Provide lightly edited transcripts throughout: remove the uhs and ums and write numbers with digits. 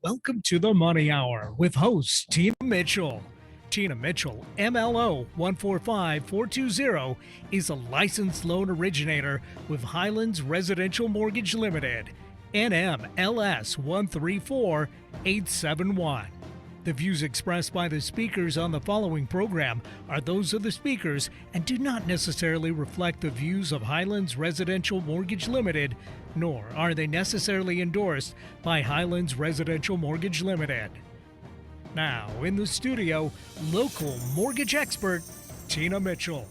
Welcome to the Money Hour with host Tina Mitchell. Tina Mitchell, MLO 145420, is a licensed loan originator with Highlands Residential Mortgage Limited, NMLS 134871. The views expressed by the speakers on the following program are those of the speakers and do not necessarily reflect the views of Highlands Residential Mortgage Limited, nor are they necessarily endorsed by Highlands Residential Mortgage Limited. Now, in the studio, local mortgage expert, Tina Mitchell.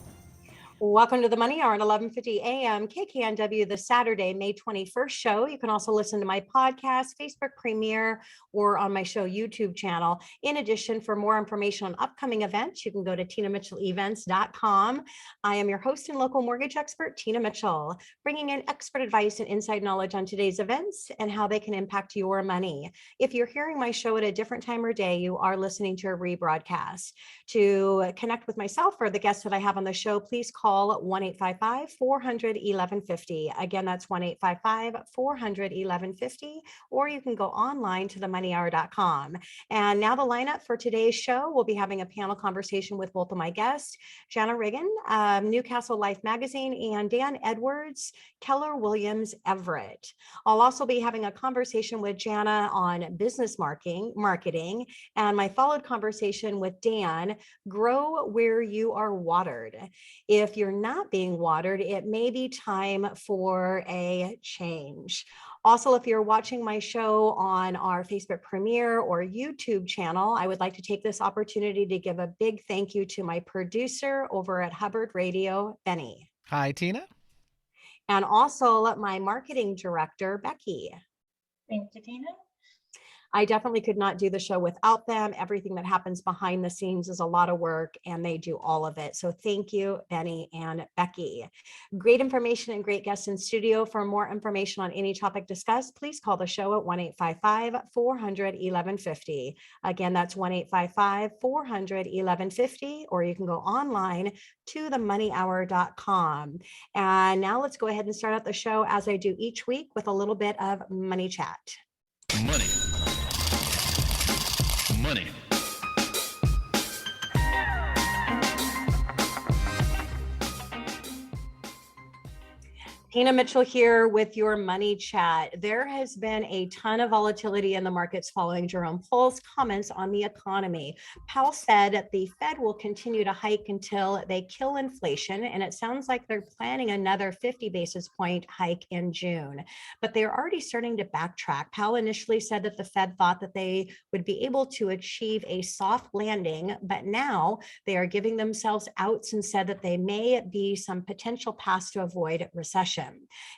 Welcome to the Money Hour at 11:50 a.m. KKNW, the Saturday, May 21st show. You can also listen to my podcast, Facebook premiere, or on my show YouTube channel. In addition, for more information on upcoming events, you can go to tinamitchellevents.com. I am your host and local mortgage expert, Tina Mitchell, bringing in expert advice and inside knowledge on today's events and how they can impact your money. If you're hearing my show at a different time or day, you are listening to a rebroadcast. To connect with myself or the guests that I have on the show, please call 1-855-400-1150. Again, that's 1-855-400-1150, or you can go online to themoneyhour.com. And now the lineup for today's show, we'll be having a panel conversation with both of my guests, Jana Riggan, Newcastle Life magazine, and Dan Edwards, Keller Williams Everett. I'll also be having a conversation with Jana on business marketing, and my followed conversation with Dan, grow where you are watered. If you're not being watered, it may be time for a change. Also, if you're watching my show on our Facebook premiere or YouTube channel, I would like to take this opportunity to give a big thank you to my producer over at Hubbard Radio, Benny. Hi, Tina. And also my marketing director, Becky. Thank you, Tina. I definitely could not do the show without them. Everything that happens behind the scenes is a lot of work, and they do all of it. So thank you, Benny and Becky. Great information and great guests in studio. For more information on any topic discussed, please call the show at 1-855-400-1150. Again, that's 1-855-400-1150, or you can go online to themoneyhour.com. And now let's go ahead and start out the show as I do each week with a little bit of money chat. Money. Tina Mitchell here with your money chat. There has been a ton of volatility in the markets following Jerome Powell's comments on the economy. Powell said that the Fed will continue to hike until they kill inflation, and it sounds like they're planning another 50 basis point hike in June. But they're already starting to backtrack. Powell initially said that the Fed thought that they would be able to achieve a soft landing, but now they are giving themselves outs and said that they may be some potential paths to avoid recession.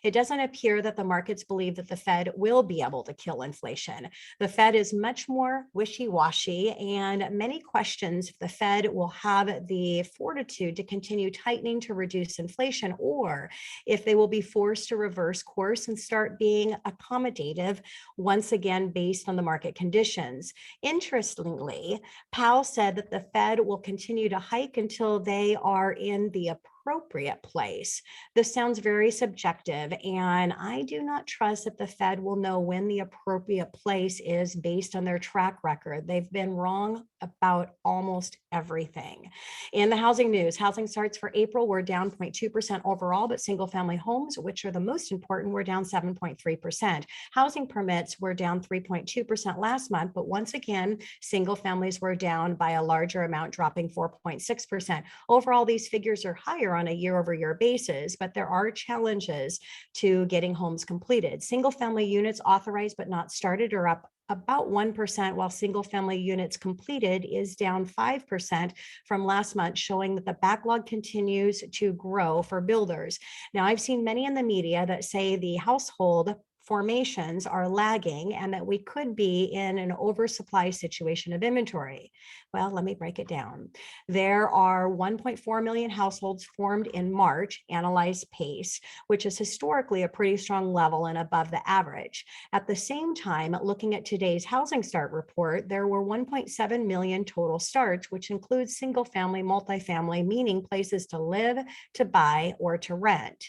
It doesn't appear that the markets believe that the Fed will be able to kill inflation. The Fed is much more wishy-washy, and many questions if the Fed will have the fortitude to continue tightening to reduce inflation, or if they will be forced to reverse course and start being accommodative once again based on the market conditions. Interestingly, Powell said that the Fed will continue to hike until they are in the appropriate place. This sounds very subjective, and I do not trust that the Fed will know when the appropriate place is based on their track record. They've been wrong about almost everything. In the housing news, housing starts for April were down 0.2% overall, but single family homes, which are the most important, were down 7.3%. Housing permits were down 3.2% last month, but once again, single families were down by a larger amount, dropping 4.6%. Overall, these figures are higher on a year-over-year basis, but there are challenges to getting homes completed. Single family units authorized but not started are up about 1%, while single family units completed is down 5% from last month, showing that the backlog continues to grow for builders. Now, I've seen many in the media that say the household formations are lagging and that we could be in an oversupply situation of inventory. Well, let me break it down. There are 1.4 million households formed in March, analyzed pace, which is historically a pretty strong level and above the average. At the same time, looking at today's housing start report, there were 1.7 million total starts, which includes single family, multifamily, meaning places to live, to buy, or to rent.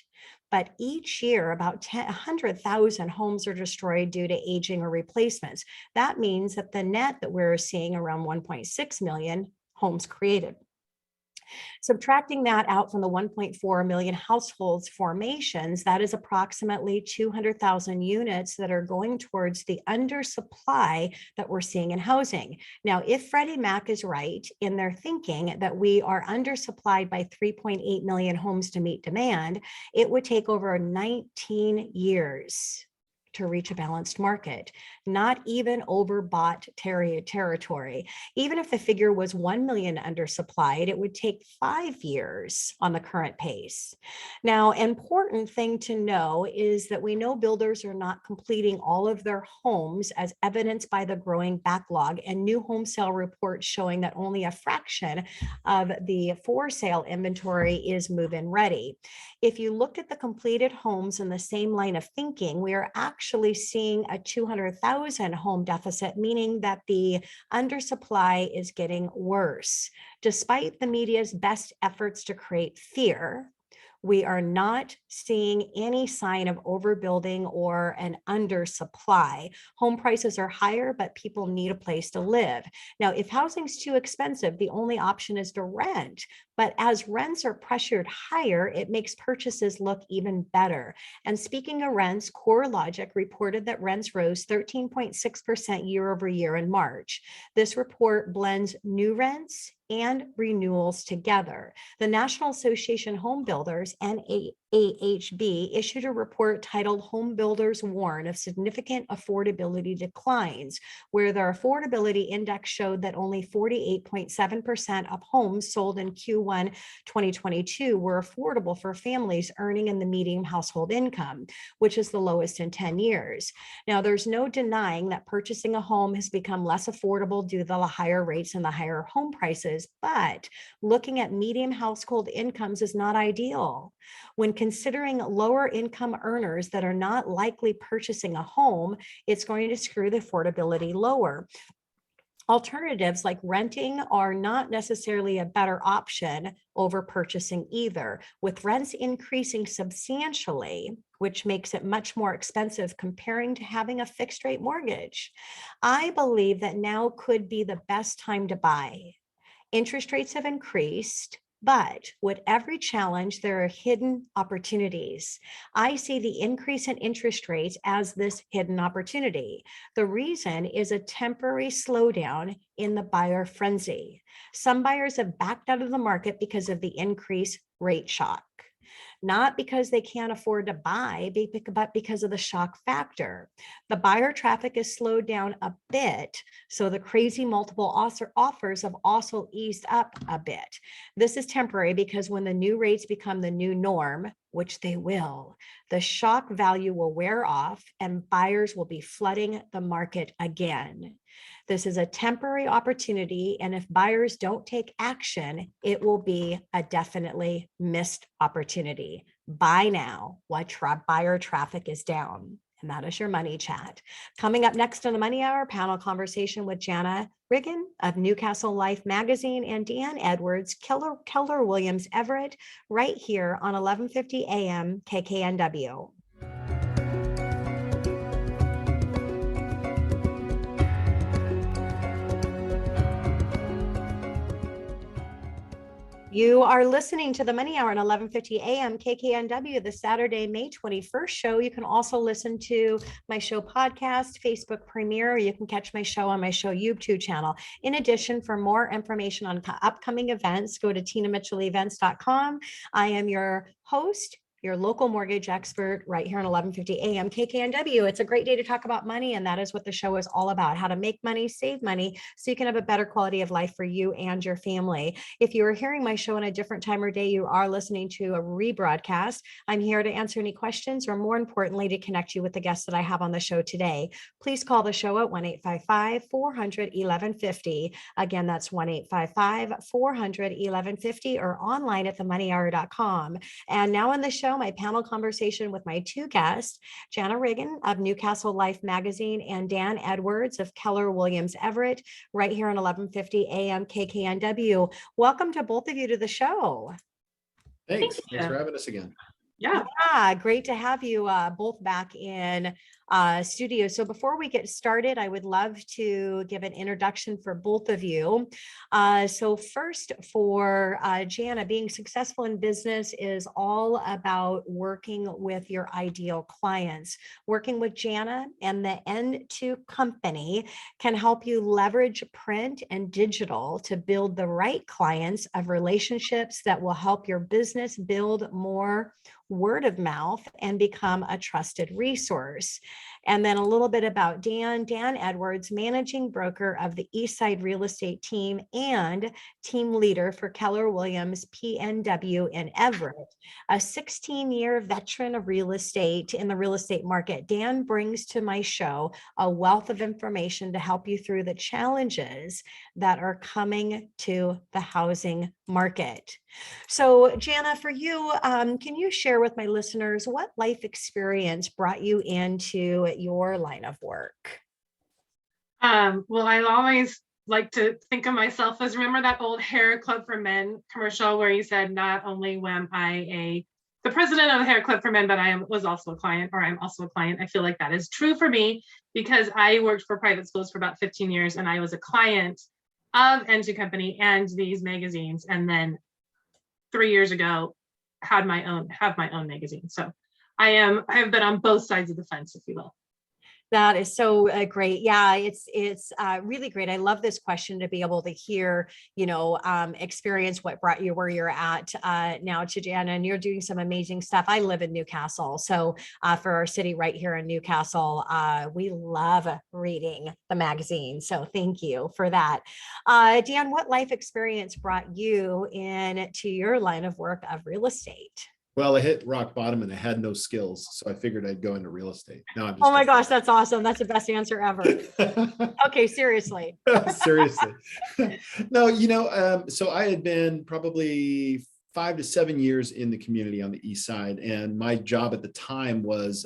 but each year about 100,000 homes are destroyed due to aging or replacements. That means that the net that we're seeing around 1.6 million homes created. Subtracting that out from the 1.4 million households formations, that is approximately 200,000 units that are going towards the undersupply that we're seeing in housing. Now, if Freddie Mac is right in their thinking that we are undersupplied by 3.8 million homes to meet demand, it would take over 19 years to reach a balanced market, not even overbought territory. Even if the figure was 1 million undersupplied, it would take 5 years on the current pace. Now, important thing to know is that we know builders are not completing all of their homes, as evidenced by the growing backlog and new home sale reports showing that only a fraction of the for sale inventory is move-in ready. If you look at the completed homes in the same line of thinking, we are actually seeing a 200,000 home deficit, meaning that the undersupply is getting worse. Despite the media's best efforts to create fear, we are not seeing any sign of overbuilding or an undersupply. Home prices are higher, but people need a place to live. Now, if housing's too expensive, the only option is to rent. But as rents are pressured higher, it makes purchases look even better. And speaking of rents, CoreLogic reported that rents rose 13.6% year over year in March. This report blends new rents and renewals together. The National Association of Home Builders, NAHB, issued a report titled Home Builders Warn of Significant Affordability Declines, where their affordability index showed that only 48.7% of homes sold in Q1 2022 were affordable for families earning in the median household income, which is the lowest in 10 years. Now, there's no denying that purchasing a home has become less affordable due to the higher rates and the higher home prices, but looking at median household incomes is not ideal. When considering lower income earners that are not likely purchasing a home, it's going to screw the affordability lower. Alternatives like renting are not necessarily a better option over purchasing either, with rents increasing substantially, which makes it much more expensive comparing to having a fixed rate mortgage. I believe that now could be the best time to buy. Interest rates have increased, but with every challenge, there are hidden opportunities. I see the increase in interest rates as this hidden opportunity. The reason is a temporary slowdown in the buyer frenzy. Some buyers have backed out of the market because of the increased rate shock. Not because they can't afford to buy, but because of the shock factor. The buyer traffic has slowed down a bit, so the crazy multiple offers have also eased up a bit. This is temporary because when the new rates become the new norm, which they will, the shock value will wear off and buyers will be flooding the market again. This is a temporary opportunity, and if buyers don't take action, it will be a definitely missed opportunity. Buy now while buyer traffic is down. And that is your money chat. Coming up next on the Money Hour, panel conversation with Jana Riggan of Newcastle Life magazine and Dan Edwards, Keller Williams Everett, right here on 1150 AM KKNW. You are listening to the Money Hour on 1150 AM KKNW, the Saturday, May 21st show. You can also listen to my show podcast, Facebook premiere, or you can catch my show on my show YouTube channel. In addition, for more information on upcoming events, go to tinamitchellevents.com. I am your host, your local mortgage expert right here on 1150 AM KKNW. It's a great day to talk about money, and that is what the show is all about, how to make money, save money, so you can have a better quality of life for you and your family. If you are hearing my show on a different time or day, you are listening to a rebroadcast. I'm here to answer any questions, or more importantly, to connect you with the guests that I have on the show today. Please call the show at 1-855-400-1150. Again, that's 1-855-400-1150, or online at themoneyhour.com. And now in the show, my panel conversation with my two guests, Jana Riggan of Newcastle Life magazine and Dan Edwards of Keller Williams Everett, right here on 1150 AM KKNW. Welcome to both of you to the show. Thanks for having us again. Yeah. Yeah, great to have you both back in studio. So before we get started, I would love to give an introduction for both of you. So first for Jana, being successful in business is all about working with your ideal clients. Working with Jana and the N2 company can help you leverage print and digital to build the right clients of relationships that will help your business build more word of mouth and become a trusted resource. And then a little bit about Dan Edwards, managing broker of the Eastside Real Estate team and team leader for Keller Williams PNW in Everett, a 16-year veteran of real estate in the real estate market. Dan brings to my show a wealth of information to help you through the challenges that are coming to the housing market. So Jana, for you, can you share with my listeners what life experience brought you into your line of work? Well, I always like to think of myself as, remember that old Hair Club for Men commercial where he said, not only am I the president of the Hair Club for Men, but was also a client, or I'm also a client. I feel like that is true for me because I worked for private schools for about 15 years and I was a client of N2 Company and these magazines. And then 3 years ago, have my own magazine. So I have been on both sides of the fence, if you will. That is so great. Yeah, it's really great. I love this question to be able to hear, experience what brought you where you're at now to Jana, and you're doing some amazing stuff. I live in Newcastle, so for our city right here in Newcastle, we love reading the magazine. So thank you for that. Dan, what life experience brought you into your line of work of real estate? Well, I hit rock bottom and I had no skills, so I figured I'd go into real estate. No, I'm just Oh my gosh, that's awesome. That's the best answer ever. Okay, seriously. Seriously. No, so I had been probably 5 to 7 years in the community on the east side, and my job at the time was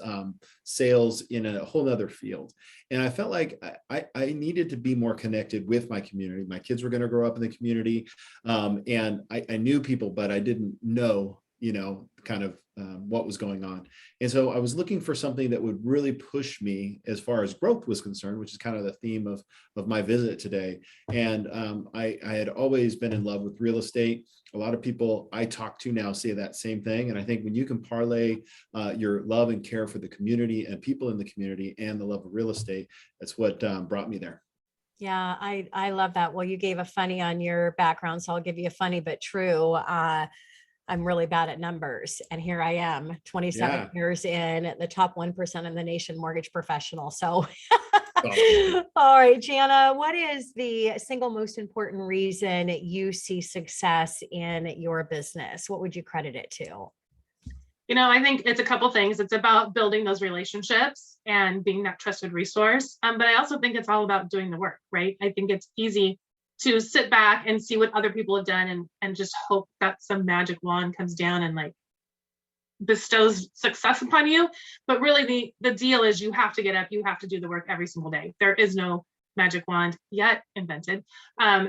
sales in a whole other field. And I felt like I needed to be more connected with my community. My kids were going to grow up in the community, and I knew people, but I didn't know kind of what was going on. And so I was looking for something that would really push me as far as growth was concerned, which is kind of the theme of my visit today. And I had always been in love with real estate. A lot of people I talk to now say that same thing. And I think when you can parlay your love and care for the community and people in the community and the love of real estate, that's what brought me there. Yeah, I love that. Well, you gave a funny on your background, so I'll give you a funny but true. I'm really bad at numbers. And here I am 27 years in, the top 1% in the nation mortgage professional. So, all right, Jana, what is the single most important reason you see success in your business? What would you credit it to? I think it's a couple things. It's about building those relationships and being that trusted resource. But I also think it's all about doing the work, right? I think it's easy to sit back and see what other people have done and just hope that some magic wand comes down and like bestows success upon you. But really the deal is you have to get up, you have to do the work every single day. There is no magic wand yet invented.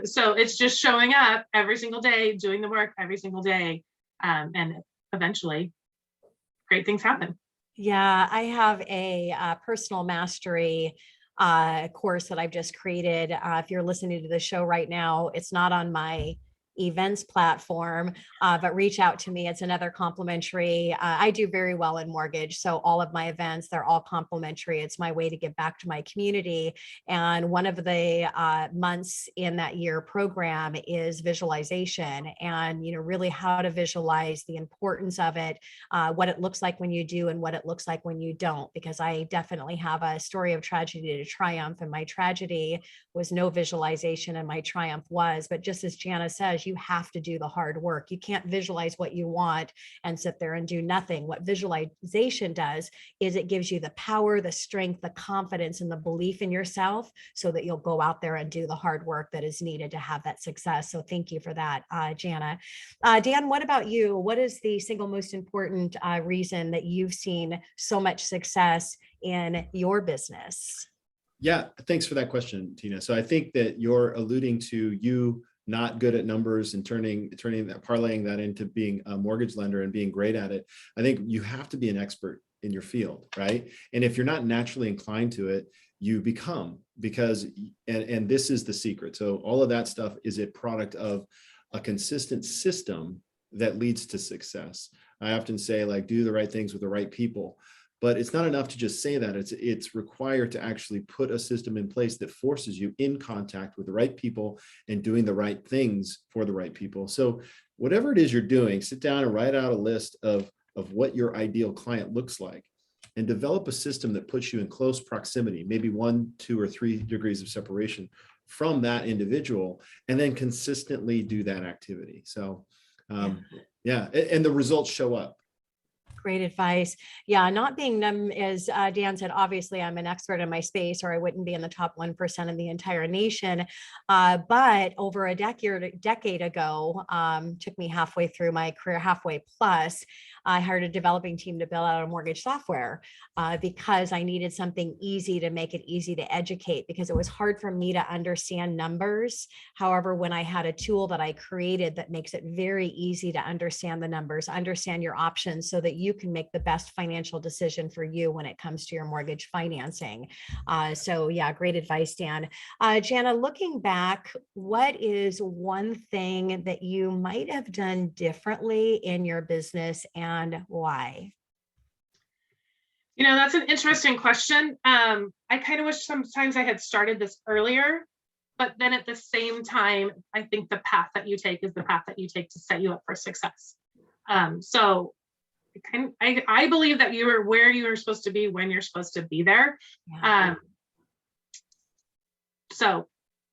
So it's just showing up every single day, doing the work every single day. And eventually great things happen. Yeah, I have a personal mastery course that I've just created. If you're listening to the show right now, it's not on my events platform, but reach out to me. It's another complimentary. I do very well in mortgage. So all of my events, they're all complimentary. It's my way to give back to my community. And one of the months in that year program is visualization and, really how to visualize the importance of it, what it looks like when you do and what it looks like when you don't, because I definitely have a story of tragedy to triumph. And my tragedy was no visualization and my triumph was, but just as Jana says, you have to do the hard work. You can't visualize what you want and sit there and do nothing. What visualization does is it gives you the power, the strength, the confidence, and the belief in yourself so that you'll go out there and do the hard work that is needed to have that success. So thank you for that, Jana. Dan, what about you? What is the single most important reason that you've seen so much success in your business? Yeah, thanks for that question, Tina. So I think that you're alluding to you not good at numbers and parlaying that into being a mortgage lender and being great at it. I think you have to be an expert in your field, right? And if you're not naturally inclined to it, you become, because, and this is the secret. So all of that stuff is a product of a consistent system that leads to success. I often say, like, do the right things with the right people, but it's not enough to just say that. It's required to actually put a system in place that forces you in contact with the right people and doing the right things for the right people. So whatever it is you're doing, sit down and write out a list of what your ideal client looks like, and develop a system that puts you in close proximity, maybe 1, 2, or 3 degrees of separation from that individual, and then consistently do that activity. So yeah, and the results show up. Great advice. Yeah, not being numb, as Dan said, obviously I'm an expert in my space, or I wouldn't be in the top 1% of the entire nation. But over a decade ago, took me halfway through my career, halfway plus, I hired a developing team to build out a mortgage software because I needed something easy to make it easy to educate, because it was hard for me to understand numbers. However, when I had a tool that I created that makes it very easy to understand the numbers, understand your options, so that you can make the best financial decision for you when it comes to your mortgage financing. So yeah, great advice, Dan. Jana, looking back, what is one thing that you might have done differently in your business and why? You know, that's an interesting question. I kind of wish sometimes I had started this earlier, but then at the same time, I think the path that you take is the path that you take to set you up for success. So I believe that you are where you are supposed to be when you're supposed to be there. Yeah. So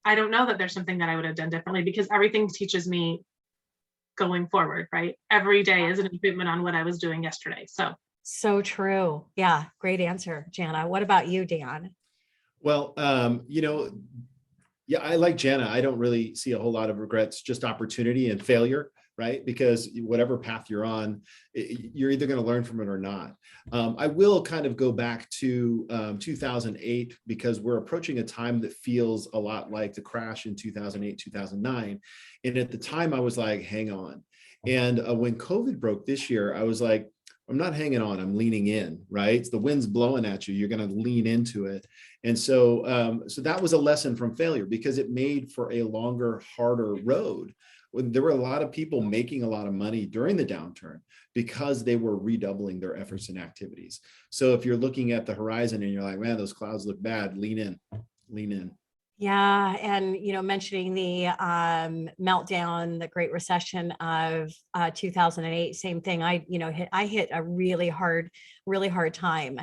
I don't know that there's something that I would have done differently, because everything teaches me going forward, right? Every day is an improvement on what I was doing yesterday. So true. Yeah, great answer, Jana. What about you, Dan? Well, yeah, I like Jana. I don't really see a whole lot of regrets, just opportunity and failure, right? Because whatever path you're on, you're either going to learn from it or not. I will kind of go back to 2008, because we're approaching a time that feels a lot like the crash in 2008, 2009. And at the time I was like, hang on. And when COVID broke this year, I was like, I'm not hanging on, I'm leaning in, right? The wind's blowing at you, you're going to lean into it. And so, so that was a lesson from failure, because it made for a longer, harder road. When there were a lot of people making a lot of money during the downturn because they were redoubling their efforts and activities. So if you're looking at the horizon and you're like, man, those clouds look bad, lean in, lean in. Yeah. And, mentioning the meltdown, the Great Recession of 2008, same thing. I hit a really hard time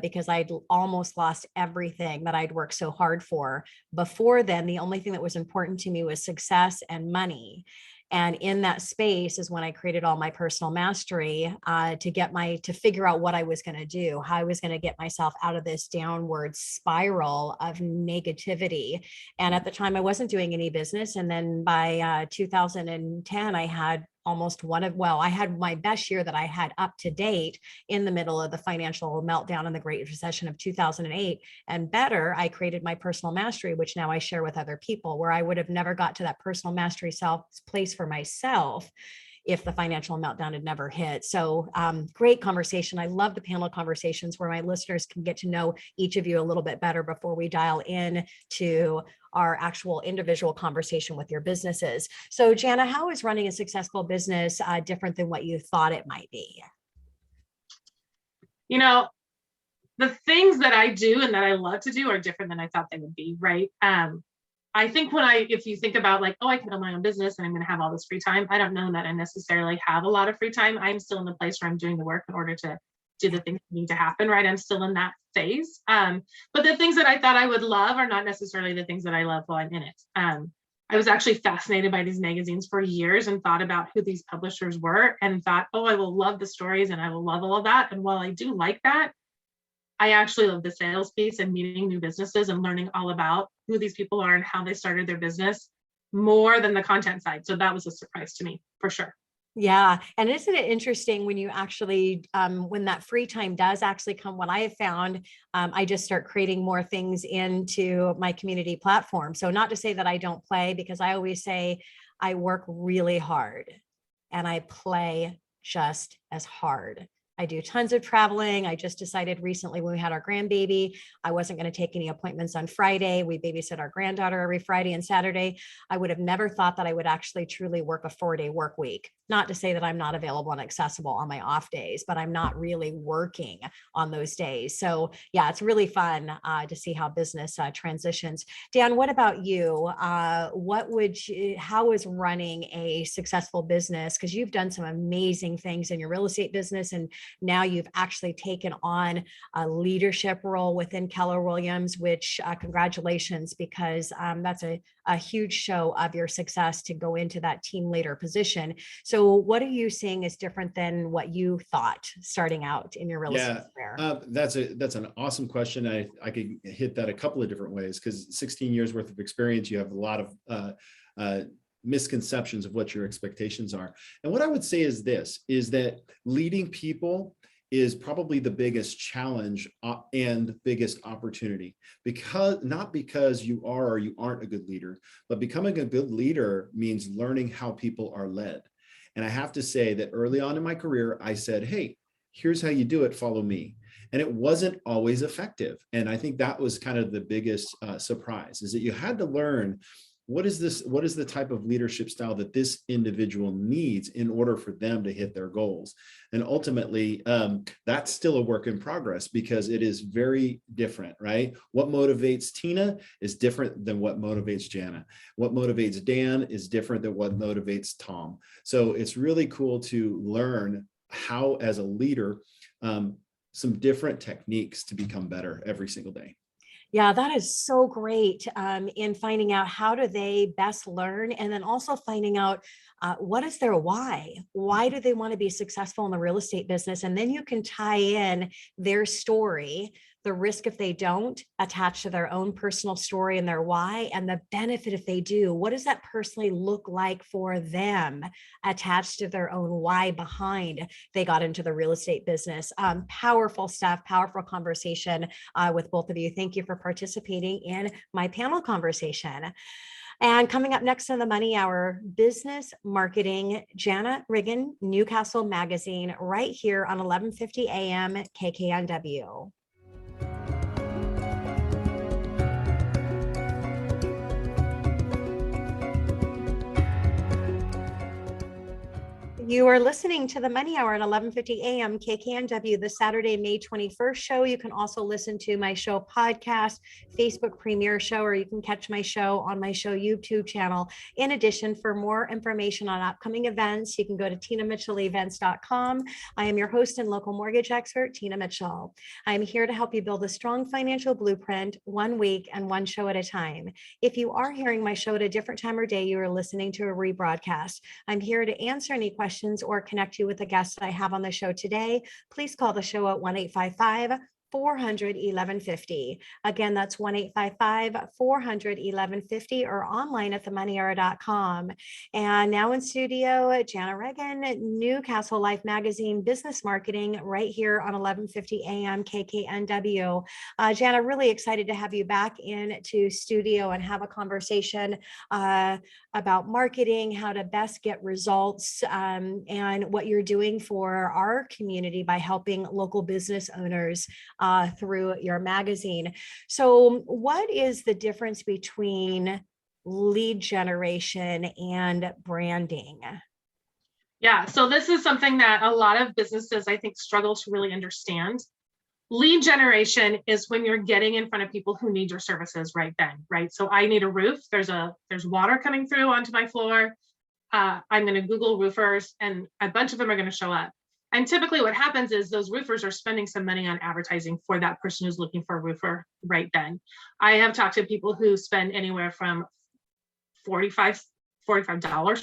because I'd almost lost everything that I'd worked so hard for. Before then, the only thing that was important to me was success and money. And in that space is when I created all my personal mastery to figure out what I was going to do, how I was going to get myself out of this downward spiral of negativity. And at the time I wasn't doing any business. And then by 2010, I had I had my best year that I had up to date in the middle of the financial meltdown and the Great Recession of 2008. And better, I created my personal mastery, which now I share with other people, where I would have never got to that personal mastery place for myself if the financial meltdown had never hit. So great conversation. I love the panel conversations where my listeners can get to know each of you a little bit better before we dial in to our actual individual conversation with your businesses. So Jana, how is running a successful business different than what you thought it might be? The things that I do and that I love to do are different than I thought they would be, right? I think if you think about like, I can own my own business and I'm going to have all this free time, I don't know that I necessarily have a lot of free time. I'm still in the place where I'm doing the work in order to do the things that need to happen, right? I'm still in that phase. But the things that I thought I would love are not necessarily the things that I love while I'm in it. I was actually fascinated by these magazines for years and thought about who these publishers were and thought, I will love the stories and I will love all of that. And while I do like that, I actually love the sales piece and meeting new businesses and learning all about who these people are and how they started their business more than the content side. So that was a surprise to me for sure. Yeah. And isn't it interesting when you actually, when that free time does actually come, what I have found, I just start creating more things into my community platform. So not to say that I don't play, because I always say I work really hard and I play just as hard. I do tons of traveling. I just decided recently when we had our grandbaby, I wasn't going to take any appointments on Friday. We babysit our granddaughter every Friday and Saturday. I would have never thought that I would actually truly work a 4-day work week. Not to say that I'm not available and accessible on my off days, but I'm not really working on those days. So yeah, it's really fun to see how business transitions. Dan, what about you? How is running a successful business? Because you've done some amazing things in your real estate business, and now you've actually taken on a leadership role within Keller Williams, which congratulations, because that's a huge show of your success to go into that team leader position. So what are you seeing is different than what you thought starting out in your real estate career? That's an awesome question. I could hit that a couple of different ways, because 16 years worth of experience, you have a lot of misconceptions of what your expectations are. And what I would say is this, is that leading people is probably the biggest challenge and biggest opportunity, not because you are or you aren't a good leader, but becoming a good leader means learning how people are led. And I have to say that early on in my career, I said, hey, here's how you do it, follow me. And it wasn't always effective. And I think that was kind of the biggest surprise, is that you had to learn, what is the type of leadership style that this individual needs in order for them to hit their goals? And ultimately, that's still a work in progress, because it is very different, right? What motivates Tina is different than what motivates Jana. What motivates Dan is different than what motivates Tom. So it's really cool to learn how, as a leader, some different techniques to become better every single day. Yeah, that is so great in finding out how do they best learn, and then also finding out what is their why? Why do they want to be successful in the real estate business? And then you can tie in their story, the risk if they don't, attach to their own personal story and their why, and the benefit if they do. What does that personally look like for them, attached to their own why behind they got into the real estate business? Powerful stuff, powerful conversation with both of you. Thank you for participating in my panel conversation. And coming up next on the Money Hour, business marketing, Jana Riggan, Newcastle Magazine, right here on 1150 AM KKNW. You are listening to the Money Hour at 1150 AM KKNW, the Saturday, May 21st show. You can also listen to my show podcast, Facebook premiere show, or you can catch my show on my show YouTube channel. In addition, for more information on upcoming events, you can go to tinamitchellevents.com. I am your host and local mortgage expert, Tina Mitchell. I'm here to help you build a strong financial blueprint, 1 week and one show at a time. If you are hearing my show at a different time or day, you are listening to a rebroadcast. I'm here to answer any questions or connect you with the guests that I have on the show today. Please call the show at 1-855-400-1150. Again, that's 1-855-400-1150, or online at themoneyhour.com. And now in studio, Jana Riggan, Newcastle Life Magazine, business marketing, right here on 1150 AM KKNW. Jana, really excited to have you back into studio and have a conversation about marketing, how to best get results, and what you're doing for our community by helping local business owners through your magazine. So what is the difference between lead generation and branding? Yeah, so this is something that a lot of businesses, I think, struggle to really understand. Lead generation is when you're getting in front of people who need your services right then, right? So I need a roof. There's water coming through onto my floor. I'm going to Google roofers, and a bunch of them are going to show up. And typically what happens is those roofers are spending some money on advertising for that person who's looking for a roofer right then. I have talked to people who spend anywhere from $45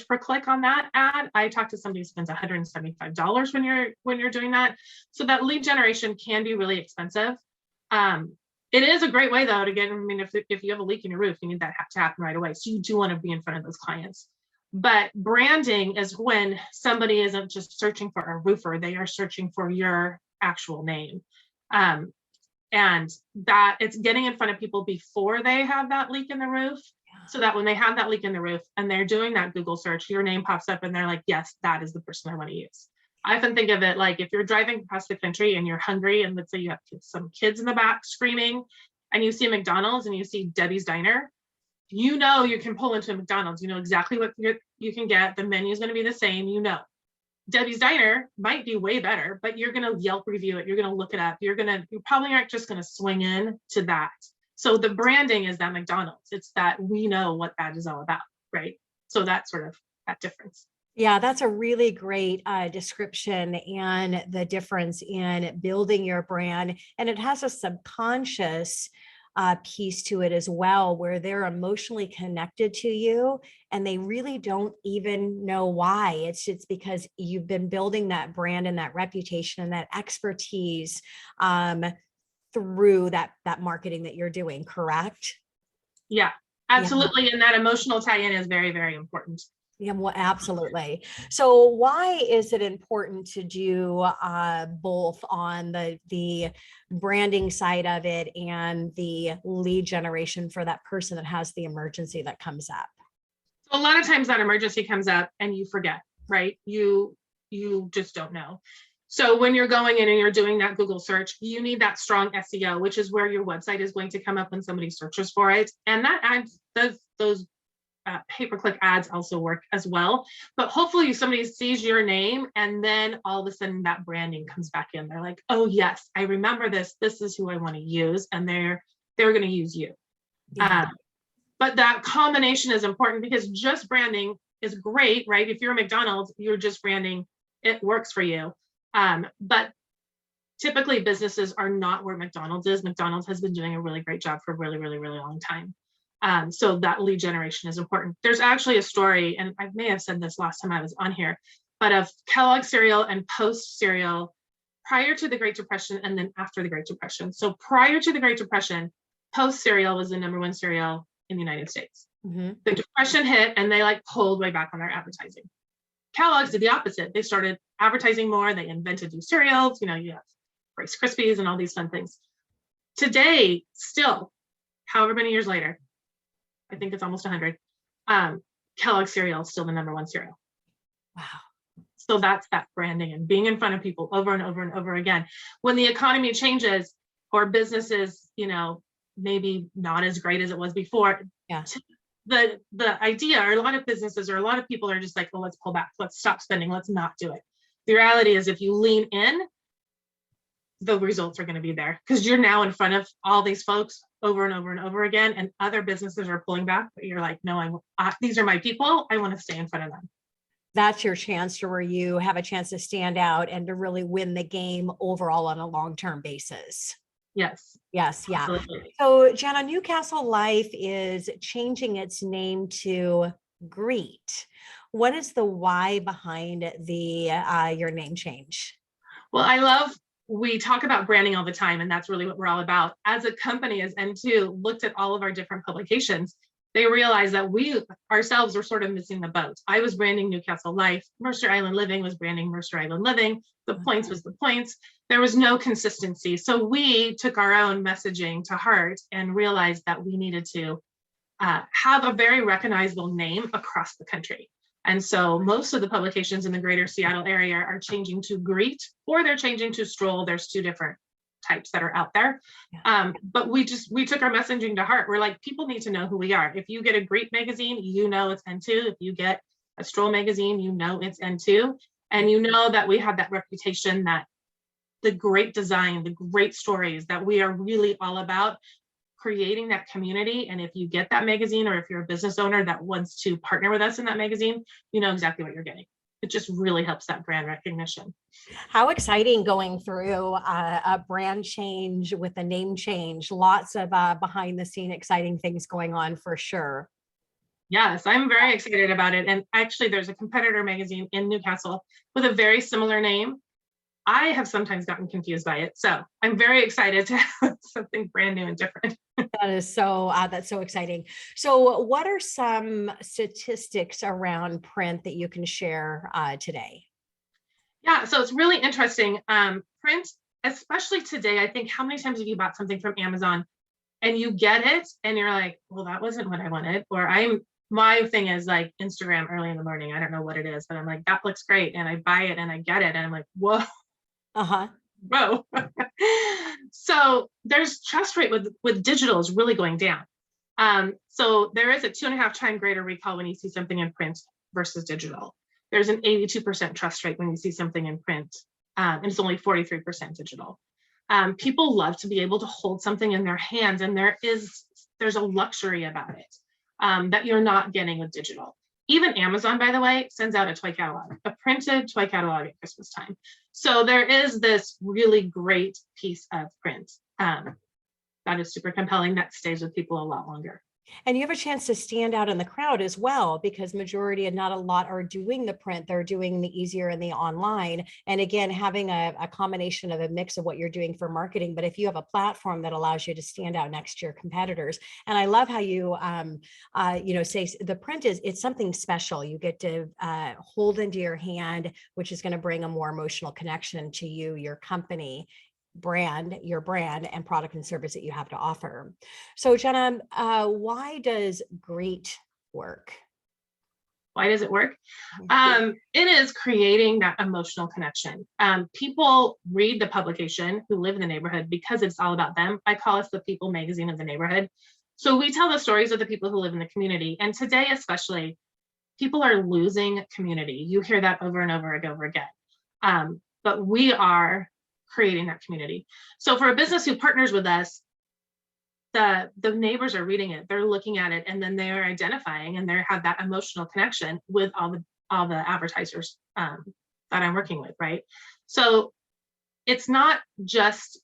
per click on that ad. I talked to somebody who spends $175 when you're doing that. So that lead generation can be really expensive. It is a great way though to get, I mean, if you have a leak in your roof, you need that to happen right away. So you do want to be in front of those clients. But branding is when somebody isn't just searching for a roofer, they are searching for your actual name. And that it's getting in front of people before they have that leak in the roof, so that when they have that leak in the roof and they're doing that Google search, your name pops up and they're like, yes, that is the person I want to use. I often think of it like if you're driving across the country and you're hungry, and let's say you have some kids in the back screaming, and you see McDonald's and you see Debbie's Diner, you know you can pull into a McDonald's, you know exactly what you can get, the menu is going to be the same, you know. Debbie's Diner might be way better, but you're going to Yelp review it, you're going to look it up, you probably aren't just going to swing in to that. So the branding is that McDonald's, it's that we know what that is all about, right? So that's sort of that difference. Yeah, that's a really great description, and the difference in building your brand. And it has a subconscious piece to it as well, where they're emotionally connected to you and they really don't even know why. It's because you've been building that brand and that reputation and that expertise through that marketing that you're doing, correct? Yeah, absolutely. Yeah. And that emotional tie-in is very, very important. Yeah, well, absolutely. So why is it important to do both on the branding side of it and the lead generation for that person that has the emergency that comes up? So a lot of times that emergency comes up and you forget, right? You just don't know. So when you're going in and you're doing that Google search, you need that strong SEO, which is where your website is going to come up when somebody searches for it. And that adds those pay-per-click ads also work as well. But hopefully somebody sees your name and then all of a sudden that branding comes back in. They're like, oh yes, I remember this. This is who I want to use. And they're going to use you. Yeah. But that combination is important, because just branding is great, right? If you're a McDonald's, you're just branding, it works for you. But typically businesses are not where McDonald's is. McDonald's has been doing a really great job for a really, really, really long time. So that lead generation is important. There's actually a story, and I may have said this last time I was on here, but of Kellogg cereal and Post cereal prior to the Great Depression and then after the Great Depression. So prior to the Great Depression, Post cereal was the #1 cereal in the United States. Mm-hmm. The Depression hit and they pulled way back on their advertising. Kellogg's did the opposite. They started advertising more. They invented new cereals. You have Rice Krispies and all these fun things. Today, still, however many years later, I think it's almost 100. Kellogg cereal is still the #1 cereal. Wow. So that's that branding and being in front of people over and over and over again. When the economy changes or businesses, maybe not as great as it was before. Yeah. The idea, or a lot of businesses or a lot of people are just like, well, let's pull back. Let's stop spending. Let's not do it. The reality is if you lean in, the results are going to be there, because you're now in front of all these folks over and over and over again, and other businesses are pulling back, but you're like, no, these are my people. I want to stay in front of them. That's your chance to where you have a chance to stand out and to really win the game overall on a long-term basis. Yes. Yes. Yeah. Absolutely. So Jana, Newcastle Life is changing its name to Greet. What is the why behind your name change? Well, we talk about branding all the time, and that's really what we're all about. As a company, as N2 looked at all of our different publications, they realized that we ourselves were sort of missing the boat. I was branding Newcastle Life. Mercer Island Living was branding Mercer Island Living. The Points was the Points. There was no consistency. So we took our own messaging to heart and realized that we needed to have a very recognizable name across the country. And so most of the publications in the greater Seattle area are changing to Greet, or they're changing to Stroll. There's two different types that are out there. Yeah. But we took our messaging to heart. We're like, people need to know who we are. If you get a Greet magazine, it's N2. If you get a Stroll magazine, it's N2. And that we have that reputation, that the great design, the great stories, that we are really all about creating that community. And if you get that magazine, or if you're a business owner that wants to partner with us in that magazine, you know exactly what you're getting. It just really helps that brand recognition. How exciting going through a brand change with a name change. Lots of behind the scene exciting things going on for sure. Yes, I'm very excited about it. And actually, there's a competitor magazine in Newcastle with a very similar name. I have sometimes gotten confused by it. So I'm very excited to have something brand new and different. That is so, that's so exciting. So what are some statistics around print that you can share today? Yeah, so it's really interesting. Print, especially today, I think how many times have you bought something from Amazon and you get it and you're like, well, that wasn't what I wanted. Or my thing is like Instagram early in the morning. I don't know what it is, but I'm like, that looks great. And I buy it and I get it. And I'm like, whoa, Uh-huh. whoa. So there's trust rate with digital is really going down. So there is a 2.5 times greater recall when you see something in print versus digital. There's an 82% trust rate when you see something in print, and it's only 43% digital. People love to be able to hold something in their hands, and there's a luxury about it that you're not getting with digital. Even Amazon, by the way, sends out a toy catalog, a printed toy catalog at Christmas time. So there is this really great piece of print that is super compelling that stays with people a lot longer. And you have a chance to stand out in the crowd as well, because majority and not a lot are doing the print. They're doing the easier and the online. And again, having a combination of a mix of what you're doing for marketing. But if you have a platform that allows you to stand out next to your competitors, and I love how you, say the print it's something special. You get to hold into your hand, which is going to bring a more emotional connection to you, your company, your brand and product and service that you have to offer. So Jana, why does great work? Why does it work? It is creating that emotional connection. People read the publication who live in the neighborhood because it's all about them. I call us the people magazine of the neighborhood. So we tell the stories of the people who live in the community. And today, especially, people are losing community. You hear that over and over and over again. But we are creating that community. So for a business who partners with us, the neighbors are reading it, they're looking at it, and then they're identifying and they have that emotional connection with all the advertisers that I'm working with, right? So it's not just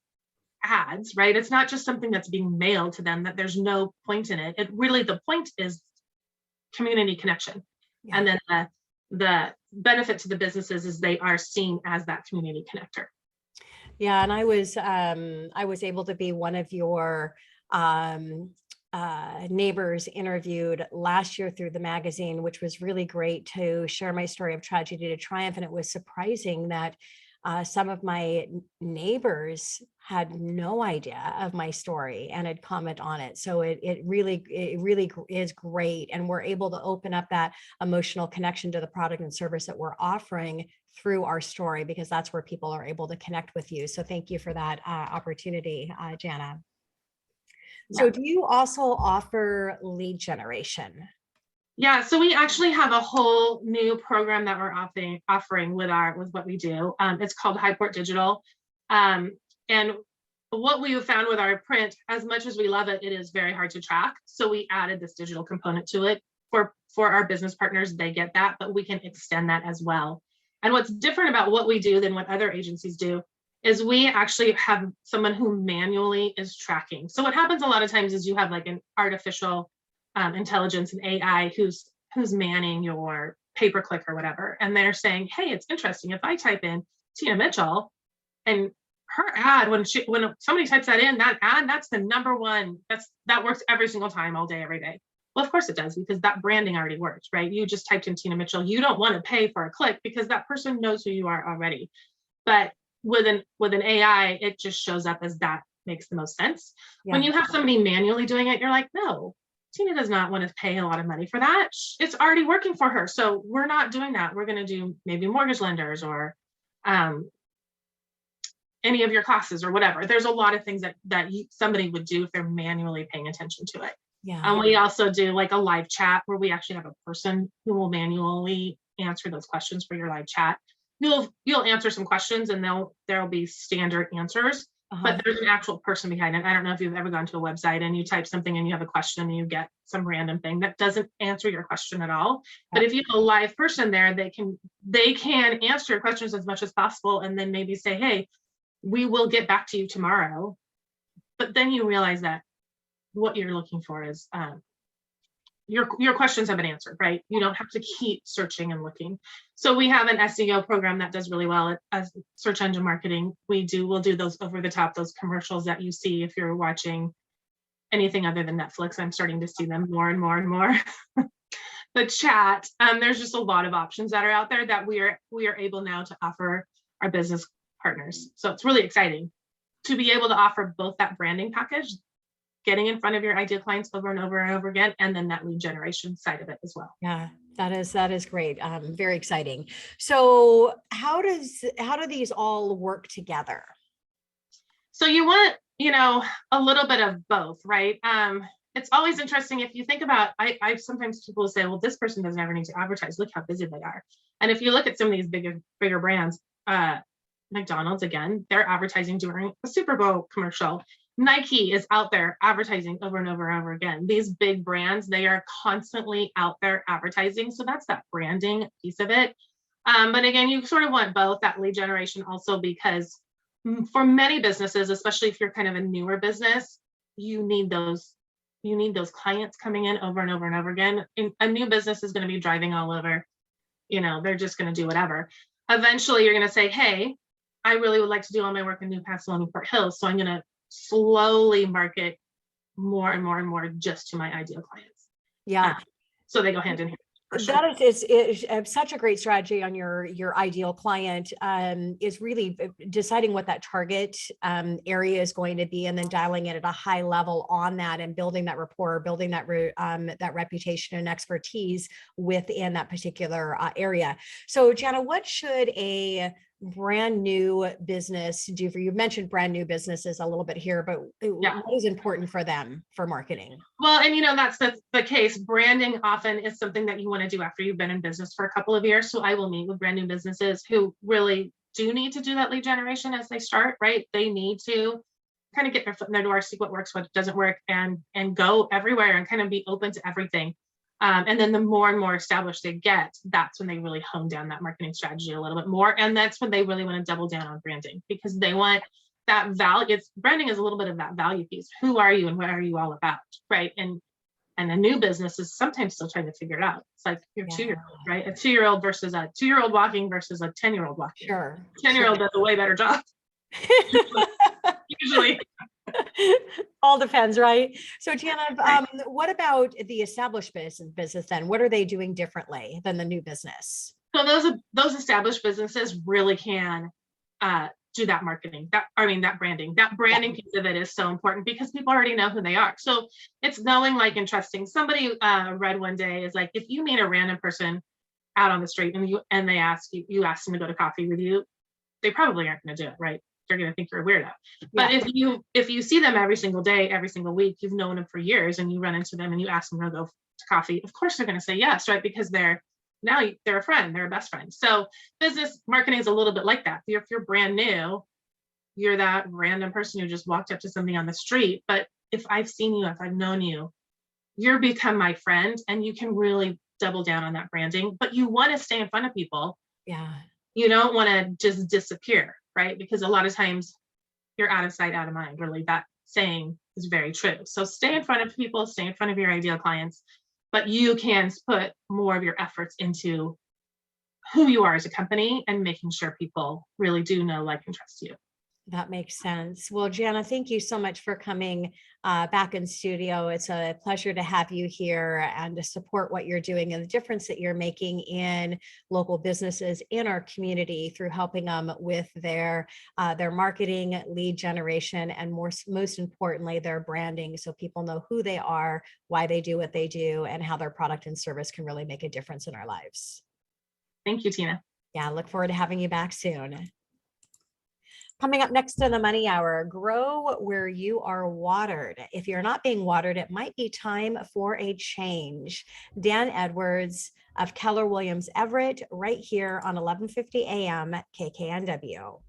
ads, right? It's not just something that's being mailed to them that there's no point in it. It really, the point is community connection. Yeah. And then the benefit to the businesses is they are seen as that community connector. Yeah, and I was able to be one of your neighbors interviewed last year through the magazine, which was really great to share my story of tragedy to triumph. And it was surprising that some of my neighbors had no idea of my story and had comment on it. So it really is great. And we're able to open up that emotional connection to the product and service that we're offering through our story, because that's where people are able to connect with you. So thank you for that opportunity, Jana. So do you also offer lead generation? Yeah, so we actually have a whole new program that we're offering with what we do. It's called Highport Digital. And what we have found with our print, as much as we love it, it is very hard to track. So we added this digital component to it for our business partners. They get that, but we can extend that as well. And what's different about what we do than what other agencies do is we actually have someone who manually is tracking. So what happens a lot of times is you have like an artificial intelligence and AI who's manning your pay-per-click or whatever. And they're saying, hey, it's interesting. If I type in Tina Mitchell and her ad, when somebody types that in, that ad, that's the number one, that works every single time, all day, every day. Well, of course it does, because that branding already works, right? You just typed in Tina Mitchell. You don't want to pay for a click because that person knows who you are already. But with an AI, it just shows up as that makes the most sense. Yeah. When you have somebody manually doing it, you're like, no, Tina does not want to pay a lot of money for that. It's already working for her. So we're not doing that. We're going to do maybe mortgage lenders or any of your classes or whatever. There's a lot of things that somebody would do if they're manually paying attention to it. Yeah. And we also do like a live chat where we actually have a person who will manually answer those questions for your live chat. You'll answer some questions and there'll be standard answers, but there's an actual person behind it. I don't know if you've ever gone to a website and you type something and you have a question and you get some random thing that doesn't answer your question at all. Yeah. But if you have a live person there, they can answer your questions as much as possible and then maybe say, hey, we will get back to you tomorrow. But then you realize that what you're looking for is your questions have been answered, right? You don't have to keep searching and looking. So we have an SEO program that does really well as search engine marketing. We'll do those over the top, those commercials that you see if you're watching anything other than Netflix. I'm starting to see them more and more and more. The chat, there's just a lot of options that are out there that we are able now to offer our business partners. So it's really exciting to be able to offer both that branding package, getting in front of your ideal clients over and over and over again, and then that lead generation side of it as well. Yeah, that is great. Very exciting. So how do these all work together? So you want, a little bit of both, right? It's always interesting if you think about, I sometimes people say, well, this person doesn't ever need to advertise. Look how busy they are. And if you look at some of these bigger brands, McDonald's, again, they're advertising during a Super Bowl commercial. Nike is out there advertising over and over and over again. These big brands, they are constantly out there advertising. So that's that branding piece of it. But again, you sort of want both, that lead generation also, because for many businesses, especially if you're kind of a newer business, you need those clients coming in over and over and over again. A new business is going to be driving all over, they're just going to do whatever. Eventually you're going to say, hey, I really would like to do all my work in Newcastle and Newport Hills. So I'm going to slowly market more and more and more just to my ideal clients. Yeah. So they go hand in hand. Sure. That is such a great strategy on your ideal client, is really deciding what that target area is going to be, and then dialing it at a high level on that, and building that rapport, building that that reputation and expertise within that particular area. So Jana, what should a brand new business do for you? You've mentioned brand new businesses a little bit here, but what is important for them for marketing? Well, and that's the case. Branding often is something that you want to do after you've been in business for a couple of years. So I will meet with brand new businesses who really do need to do that lead generation as they start, right? They need to kind of get their foot in their door, see what works, what doesn't work, and go everywhere and kind of be open to everything. And then the more and more established they get, that's when they really hone down that marketing strategy a little bit more. And that's when they really want to double down on branding, because they want that value. Branding is a little bit of that value piece. Who are you and what are you all about, right? And a new business is sometimes still trying to figure it out. It's like your 2-year-old, right? A 2-year-old versus a 2-year-old walking versus a 10-year-old walking. Sure. 10-year-old does a way better job. Usually. All depends, right? So Jana, what about the established business then? What are they doing differently than the new business? So those established businesses really can do that marketing, that branding. That branding piece of it is so important because people already know who they are. So it's knowing, like, and trusting. Somebody read one day is like, if you meet a random person out on the street and they ask you ask them to go to coffee with you, they probably aren't going to do it, right? They're going to think you're a weirdo. But if you see them every single day, every single week, you've known them for years, and you run into them and you ask them to go to coffee, of course they're going to say yes, right? Because they're a friend, they're a best friend. So business marketing is a little bit like that. If you're brand new, you're that random person who just walked up to somebody on the street. But if I've seen you, if I've known you, you're become my friend, and you can really double down on that branding. But you want to stay in front of people. Yeah. You don't want to just disappear, right? Because a lot of times you're out of sight, out of mind. Really, that saying is very true. So stay in front of people, stay in front of your ideal clients, but you can put more of your efforts into who you are as a company and making sure people really do know, like, and trust you. That makes sense. Well, Jana, thank you so much for coming back in studio. It's a pleasure to have you here and to support what you're doing and the difference that you're making in local businesses in our community through helping them with their marketing, lead generation, and most importantly, their branding, so people know who they are, why they do what they do, and how their product and service can really make a difference in our lives. Thank you, Tina. Yeah, look forward to having you back soon. Coming up next in the Money Hour, grow where you are watered. If you're not being watered, it might be time for a change. Dan Edwards of Keller Williams Everett, right here on 1150 AM KKNW.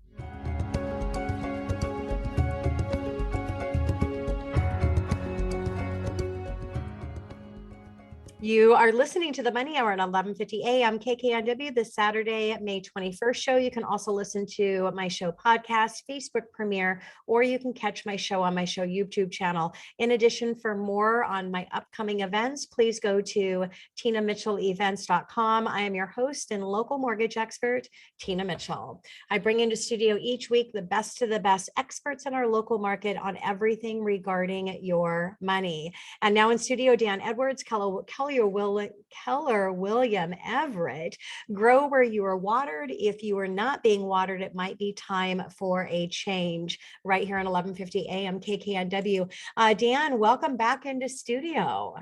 You are listening to the Money Hour at 11:50 a.m. KKNW this Saturday, May 21st show. You can also listen to my show podcast, Facebook premiere, or you can catch my show on my show YouTube channel. In addition, for more on my upcoming events, please go to tinamitchellevents.com. I am your host and local mortgage expert, Tina Mitchell. I bring into studio each week the best of the best experts in our local market on everything regarding your money. And now in studio, Dan Edwards, Keller William Everett. Grow where you are watered. If you are not being watered, it might be time for a change. Right here on 11:50 a.m. KKNW. Dan, welcome back into studio.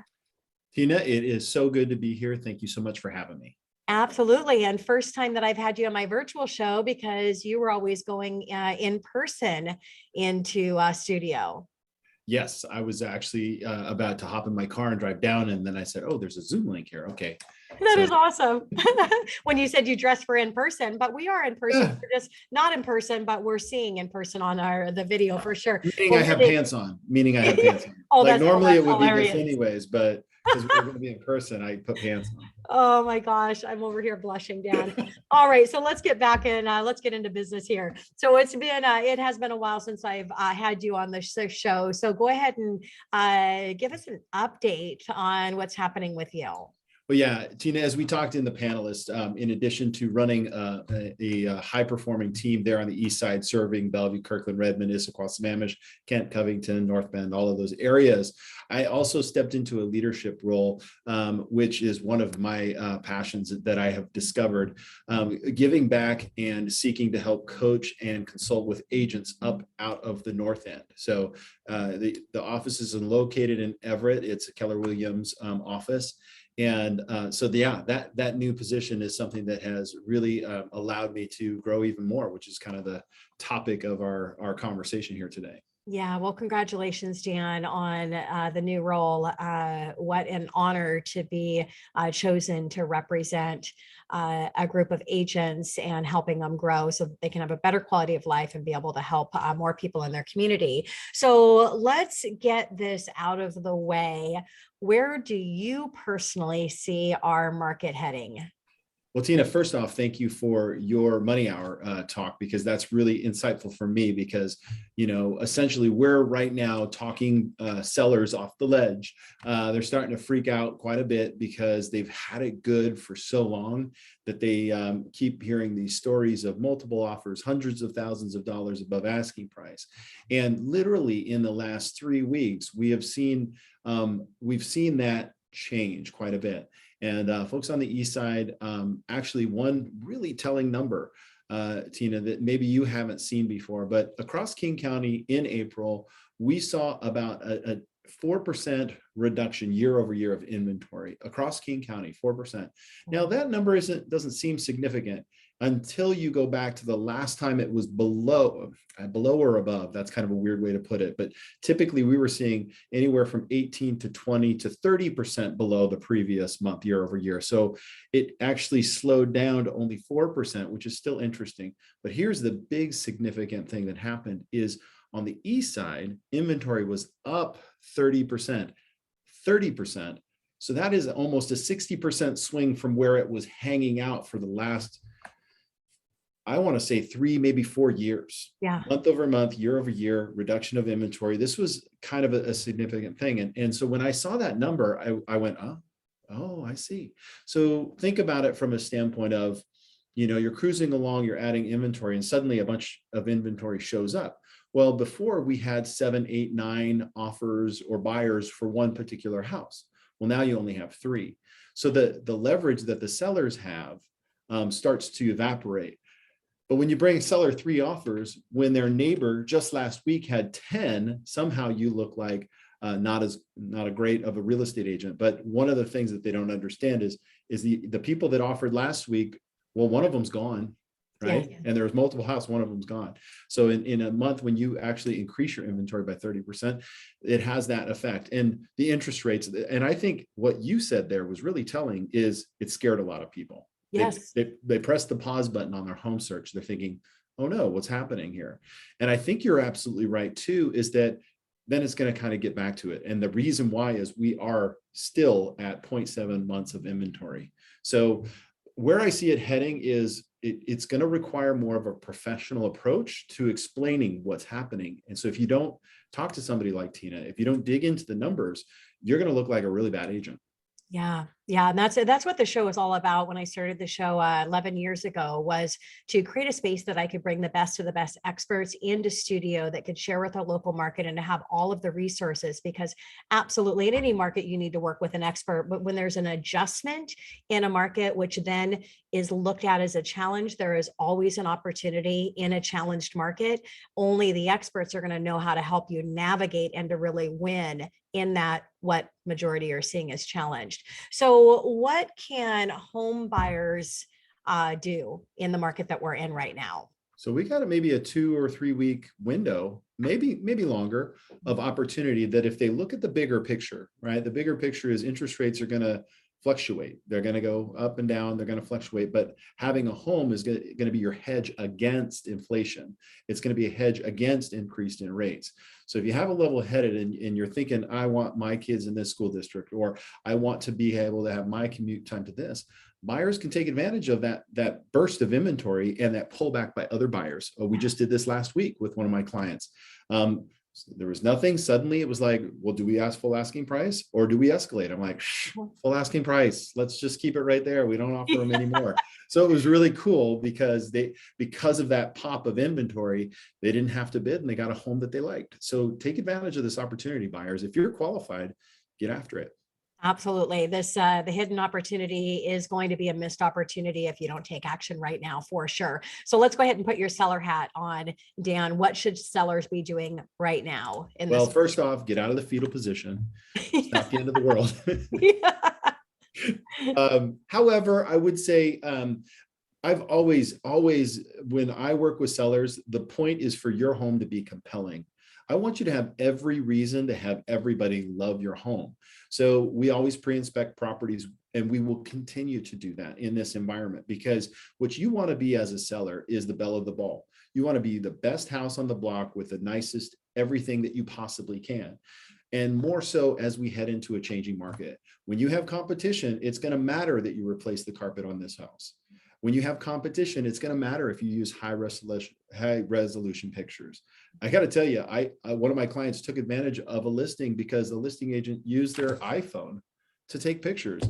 Tina, it is so good to be here. Thank you so much for having me. Absolutely. And first time that I've had you on my virtual show because you were always going in person into studio. Yes, I was actually about to hop in my car and drive down, and then I said, "Oh, there's a Zoom link here." Okay, that is awesome. When you said you dress for in person, but we are in person. Yeah. We're just not in person, but we're seeing in person on the video for sure. Meaning I have pants on. Meaning I have pants on. Oh, like normally it would hilarious. be this anyways, but because we're going to be in person, I put pants on. Oh my gosh, I'm over here blushing, Dan. All right, so let's get back in. Let's get into business here. So it has been a while since I've had you on the show. So go ahead and give us an update on what's happening with you. Well, yeah, Tina, as we talked in the panelists, in addition to running a high-performing team there on the east side, serving Bellevue, Kirkland, Redmond, Issaquah, Sammamish, Kent, Covington, North Bend, all of those areas, I also stepped into a leadership role, which is one of my passions that I have discovered, giving back and seeking to help coach and consult with agents up out of the North End. So the office is located in Everett. It's a Keller Williams office. And that new position is something that has really allowed me to grow even more, which is kind of the topic of our conversation here today. Yeah, well, congratulations, Dan, on the new role. What an honor to be chosen to represent a group of agents and helping them grow so that they can have a better quality of life and be able to help more people in their community. So let's get this out of the way. Where do you personally see our market heading? Well, Tina, first off, thank you for your Money Hour talk, because that's really insightful for me, because, essentially we're right now talking sellers off the ledge. They're starting to freak out quite a bit because they've had it good for so long that they keep hearing these stories of multiple offers, hundreds of thousands of dollars above asking price. And literally in the last 3 weeks, we've seen that change quite a bit. And folks on the east side, actually one really telling number, Tina, that maybe you haven't seen before, but across King County in April, we saw about a 4% reduction year over year of inventory across King County, 4%. Now that number doesn't seem significant until you go back to the last time it was below or above. That's kind of a weird way to put it, but typically we were seeing anywhere from 18 to 20 to 30% below the previous month year over year. So it actually slowed down to only 4%, which is still interesting. But here's the big significant thing that happened is on the east side, inventory was up 30%. So that is almost a 60% swing from where it was hanging out for the last, I want to say 3, maybe 4 years. Yeah. Month over month, year over year, reduction of inventory. This was kind of a significant thing. And so when I saw that number, I went, oh, I see. So think about it from a standpoint of, you're cruising along, you're adding inventory, and suddenly a bunch of inventory shows up. Well, before we had 7, 8, 9 offers or buyers for one particular house. Well, now you only have 3. So the leverage that the sellers have starts to evaporate. But when you bring a seller 3 offers, when their neighbor just last week had 10, somehow you look like not a great of a real estate agent. But one of the things that they don't understand is the people that offered last week, well, one of them's gone, right? Yeah. And there was multiple houses, one of them's gone. So in a month, when you actually increase your inventory by 30%, it has that effect. And the interest rates, and I think what you said there was really telling, is it scared a lot of people. Yes. They pressed the pause button on their home search. They're thinking, oh no, what's happening here? And I think you're absolutely right too, is that then it's going to kind of get back to it. And the reason why is we are still at 0.7 months of inventory. So where I see it heading is it's going to require more of a professional approach to explaining what's happening. And so if you don't talk to somebody like Tina, if you don't dig into the numbers, you're going to look like a really bad agent. Yeah. Yeah. And that's what the show is all about. When I started the show 11 years ago, was to create a space that I could bring the best of the best experts into studio that could share with our local market and to have all of the resources, because absolutely in any market, you need to work with an expert. But when there's an adjustment in a market, which then is looked at as a challenge, there is always an opportunity in a challenged market. Only the experts are going to know how to help you navigate and to really win in that what majority are seeing as challenged. So what can home buyers do in the market that we're in right now? So we got maybe a 2 or 3 week window, maybe longer, of opportunity that if they look at the bigger picture, right? The bigger picture is interest rates are going to fluctuate. They're going to go up and down. They're going to fluctuate. But having a home is going to be your hedge against inflation. It's going to be a hedge against increased in rates. So if you have a level headed and you're thinking, I want my kids in this school district, or I want to be able to have my commute time to this, buyers can take advantage of that burst of inventory and that pullback by other buyers. We just did this last week with one of my clients. There was nothing. Suddenly it was like, well, do we ask full asking price or do we escalate? I'm like, full asking price. Let's just keep it right there. We don't offer them anymore. So it was really cool because of that pop of inventory, they didn't have to bid and they got a home that they liked. So take advantage of this opportunity, buyers. If you're qualified, get after it. Absolutely. The hidden opportunity is going to be a missed opportunity if you don't take action right now, for sure. So let's go ahead and put your seller hat on, Dan. What should sellers be doing right now? Well, first off, get out of the fetal position. It's not the end of the world. However, I would say, I've always, when I work with sellers, the point is for your home to be compelling. I want you to have every reason to have everybody love your home. So we always pre-inspect properties, and we will continue to do that in this environment, because what you want to be as a seller is the belle of the ball. You want to be the best house on the block with the nicest everything that you possibly can. And more so as we head into a changing market. When you have competition, it's going to matter that you replace the carpet on this house. When you have competition, it's going to matter if you use high resolution pictures. I got to tell you, one of my clients took advantage of a listing because the listing agent used their iPhone to take pictures,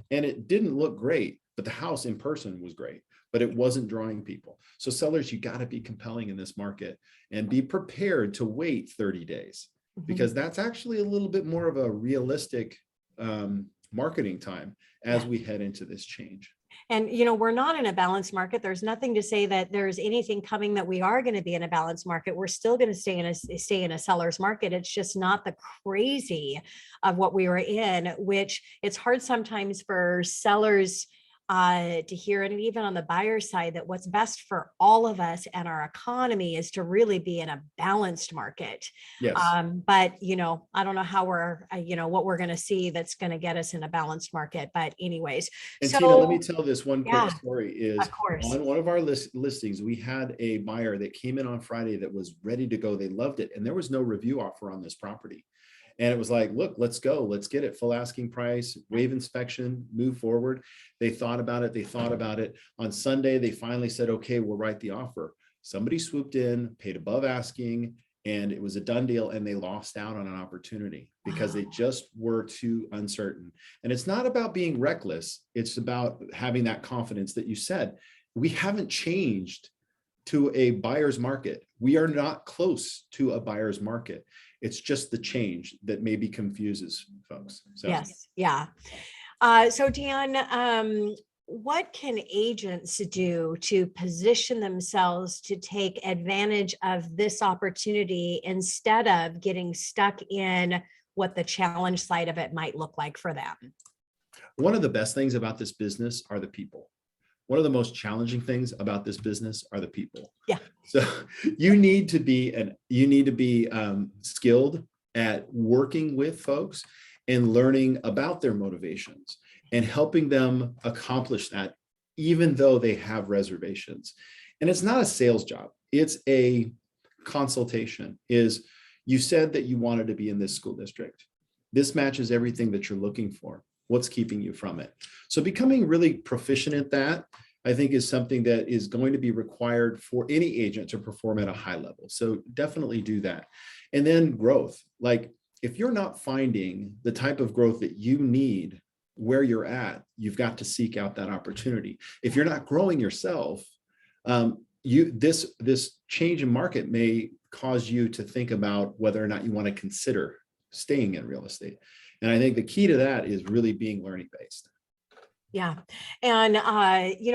and it didn't look great, but the house in person was great, but it wasn't drawing people. So sellers, you got to be compelling in this market and be prepared to wait 30 days, because that's actually a little bit more of a realistic marketing time as we head into this change. And, we're not in a balanced market. There's nothing to say that there's anything coming that we are going to be in a balanced market. We're still going to stay in a seller's market. It's just not the crazy of what we were in, which it's hard sometimes for sellers to hear, and even on the buyer side, that what's best for all of us and our economy is to really be in a balanced market. Yes. But I don't know how we're, what we're going to see that's going to get us in a balanced market. But anyways, and so Tina, let me tell this one quick story. Is of course. On one of our listings, we had a buyer that came in on Friday that was ready to go. They loved it, and there was no review offer on this property. And it was like, look, let's go. Let's get it. Full asking price, waive inspection, move forward. They thought about it. On Sunday, they finally said, okay, we'll write the offer. Somebody swooped in, paid above asking, and it was a done deal. And they lost out on an opportunity because they just were too uncertain. And it's not about being reckless. It's about having that confidence that you said. We haven't changed to a buyer's market. We are not close to a buyer's market. It's just the change that maybe confuses folks. So. Yes. Yeah. So Dan, what can agents do to position themselves to take advantage of this opportunity instead of getting stuck in what the challenge side of it might look like for them? One of the best things about this business are the people. One of the most challenging things about this business are the people. Yeah. So you need to be skilled at working with folks and learning about their motivations and helping them accomplish that, even though they have reservations. And it's not a sales job. It's a consultation. You said that you wanted to be in this school district. This matches everything that you're looking for. What's keeping you from it? So becoming really proficient at that, I think, is something that is going to be required for any agent to perform at a high level. So definitely do that. And then growth. Like, if you're not finding the type of growth that you need where you're at, you've got to seek out that opportunity. If you're not growing yourself, this change in market may cause you to think about whether or not you want to consider staying in real estate. And I think the key to that is really being learning based. Yeah. And,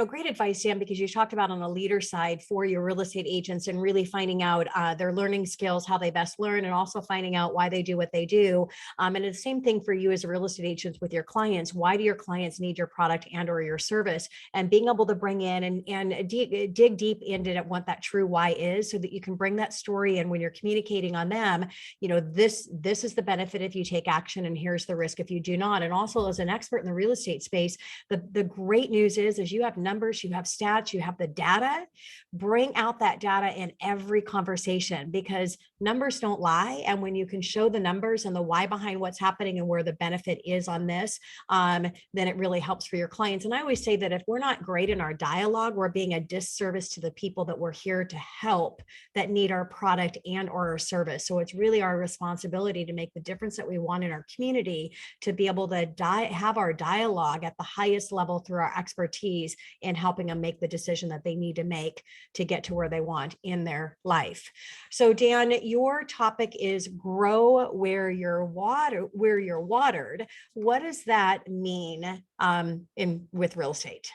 great advice, Dan, because you talked about on the leader side for your real estate agents and really finding out their learning skills, how they best learn, and also finding out why they do what they do. And the same thing for you as a real estate agent with your clients. Why do your clients need your product and or your service? And being able to bring in and dig deep into what that true why is, so that you can bring that story. And when you're communicating on them, this is the benefit if you take action, and here's the risk if you do not. And also, as an expert in the real estate space, the great news is you have numbers, you have stats, you have the data. Bring out that data in every conversation, because numbers don't lie. And when you can show the numbers and the why behind what's happening and where the benefit is on this, then it really helps for your clients. And I always say that if we're not great in our dialogue, we're being a disservice to the people that we're here to help, that need our product and or our service. So it's really our responsibility to make the difference that we want in our community, to be able to have our dialogue at the highest level through our expertise in helping them make the decision that they need to make to get to where they want in their life. So Dan, your topic is grow where you're watered. What does that mean with real estate?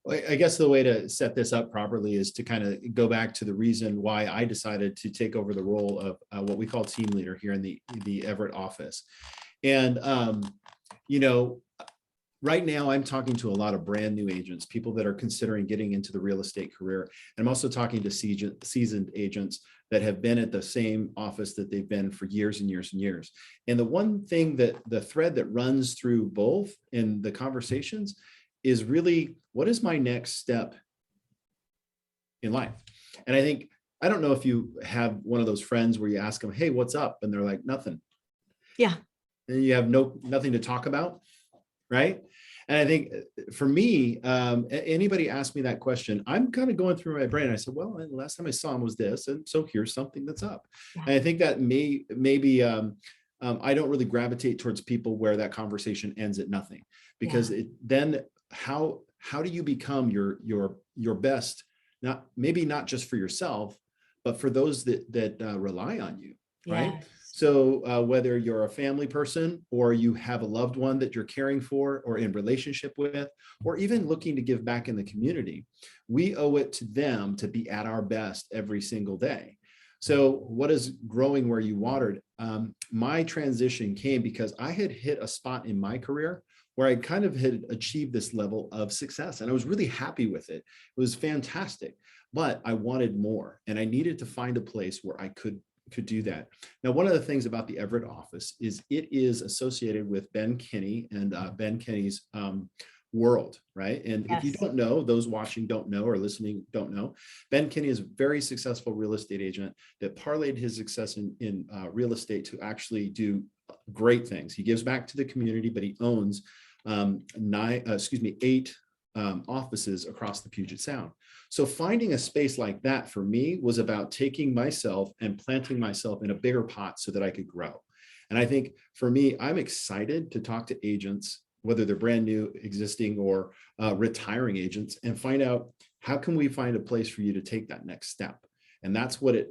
I guess the way to set this up properly is to kind of go back to the reason why I decided to take over the role of what we call team leader here in the Everett office. And, right now I'm talking to a lot of brand new agents, people that are considering getting into the real estate career. And I'm also talking to seasoned agents that have been at the same office that they've been for years and years and years. And the one thing that the thread that runs through both in the conversations is really, what is my next step in life? And I don't know if you have one of those friends where you ask them, hey, what's up? And they're like, nothing. Yeah. And you have nothing to talk about, right? And I think for me, anybody asked me that question, I'm kind of going through my brain. I said, well, the last time I saw him was this. And so here's something that's up. Yeah. And I think that maybe I don't really gravitate towards people where that conversation ends at nothing, because then how do you become your best, not just for yourself, but for those that rely on you, right? Yes. So whether you're a family person, or you have a loved one that you're caring for or in relationship with, or even looking to give back in the community, we owe it to them to be at our best every single day. So what is growing where you watered? My transition came because I had hit a spot in my career where I kind of had achieved this level of success, and I was really happy with it. It was fantastic, but I wanted more, and I needed to find a place where I could do that. Now, one of the things about the Everett office is it is associated with Ben Kinney and Ben Kinney's world, right? And yes. If you don't know, those watching don't know, or listening don't know, Ben Kinney is a very successful real estate agent that parlayed his success in real estate to actually do great things. He gives back to the community, but he owns 8 offices across the Puget Sound. So finding a space like that for me was about taking myself and planting myself in a bigger pot so that I could grow. And I think for me, I'm excited to talk to agents, whether they're brand new, existing, or retiring agents, and find out, how can we find a place for you to take that next step? And that's what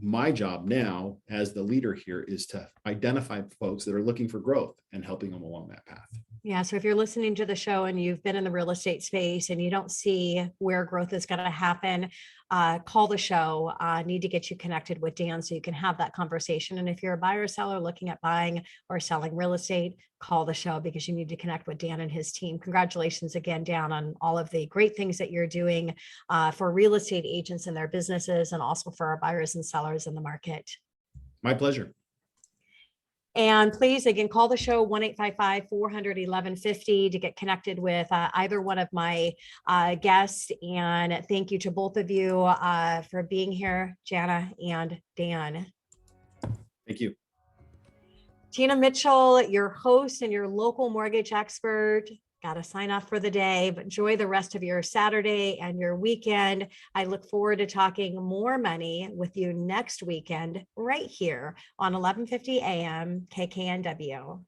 my job now as the leader here is, to identify folks that are looking for growth and helping them along that path. Yeah. So if you're listening to the show and you've been in the real estate space and you don't see where growth is going to happen, call the show. Need to get you connected with Dan so you can have that conversation. And if you're a buyer or seller looking at buying or selling real estate, call the show, because you need to connect with Dan and his team. Congratulations again, Dan, on all of the great things that you're doing for real estate agents and their businesses, and also for our buyers and sellers in the market. My pleasure. And please, again, call the show 1-855-400-1150 to get connected with either one of my guests. And thank you to both of you for being here, Jana and Dan. Thank you. Tina Mitchell, your host and your local mortgage expert. Got to sign off for the day, but enjoy the rest of your Saturday and your weekend. I look forward to talking more money with you next weekend, right here on 1150 AM KKNW.